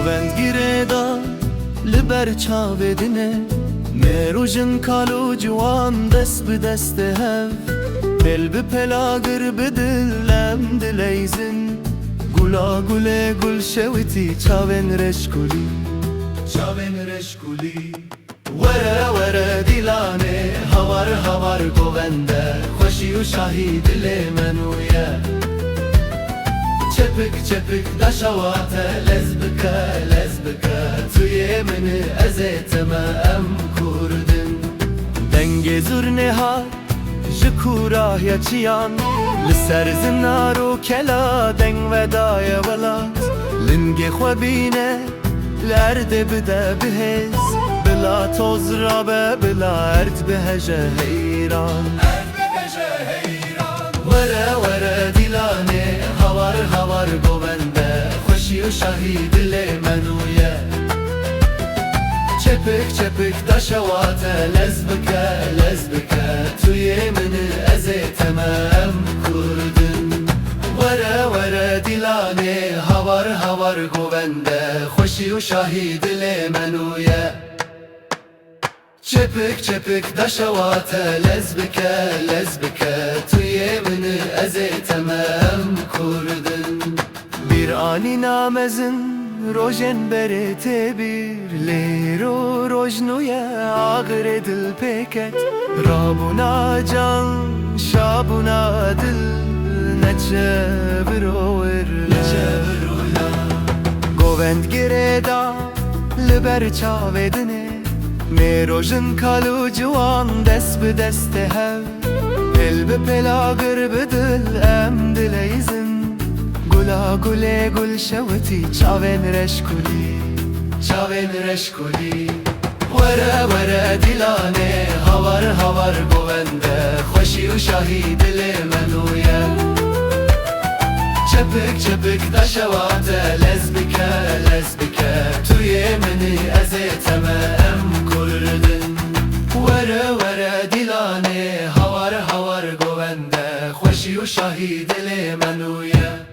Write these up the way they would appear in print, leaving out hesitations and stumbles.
گوند گیره دا لبر چاوه دنه مروجن کالو جوان دست به دست هف بل به پلاگر بدلم دلیزن گلا گله گل شویتی چاون رشکولی وره وره دیلانه هوار گونده خوشی و شاهی دل منویه چپک دشواته لزبکه توی من ازیتم ام کردن دنگ زرنه ها جکوراه یا چیان لسر زنارو کلا دنگ ودای ولات لنگ خوابینه لرده بده بهز بلا توز رابه بلا ارد بهجه حیران وره دیلانه هوار گونده خوشی و شاهی دل منویه چپک دشواته لزبکه توی من ازیتم ام کردن وره دیلانه هوار گونده خوشی و شاهی دل منویه چپک دشواته لزبکه توی من ازیتم ام کردن bir ani namazın rojen berete bir lero rojnuya ağır dil peket rabuna can şabuna dil neçevrona govend gireda liber çavedine merojin kalu juan dest be deste hev el be pelager bedil em dileyzin گلا گله گل شوتی چاون رشکولی وره دیلانه هوار گونده خوشی و شاهی دل منویه چپک دشواته لزبکه توی منی ازیتم ام کردن وره دیلانه هوار گونده خوشی و شاهی دل منویه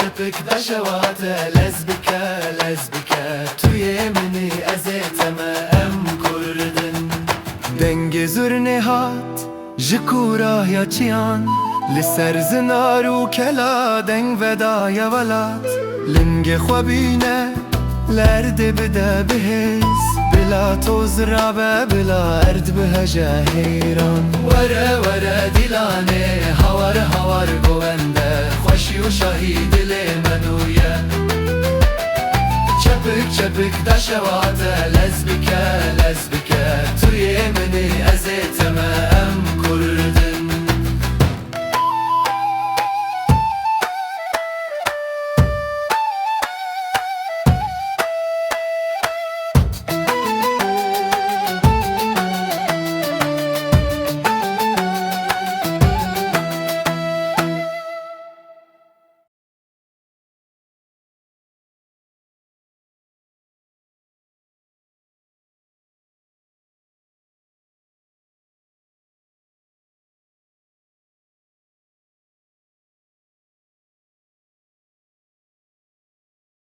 چپک دشواته لزبکه توی منی ازیتم ام کردن دنگ زرنه هات جکوراه یا چیان لسر زنارو کلا دنگ ودای ولات لنگ خوابینه لرده بده بهز بلا توز رابه بلا ارد بهجه حیران وره دیلانه هوار گونده خوشی و شاهی دل منویه چپک دشواته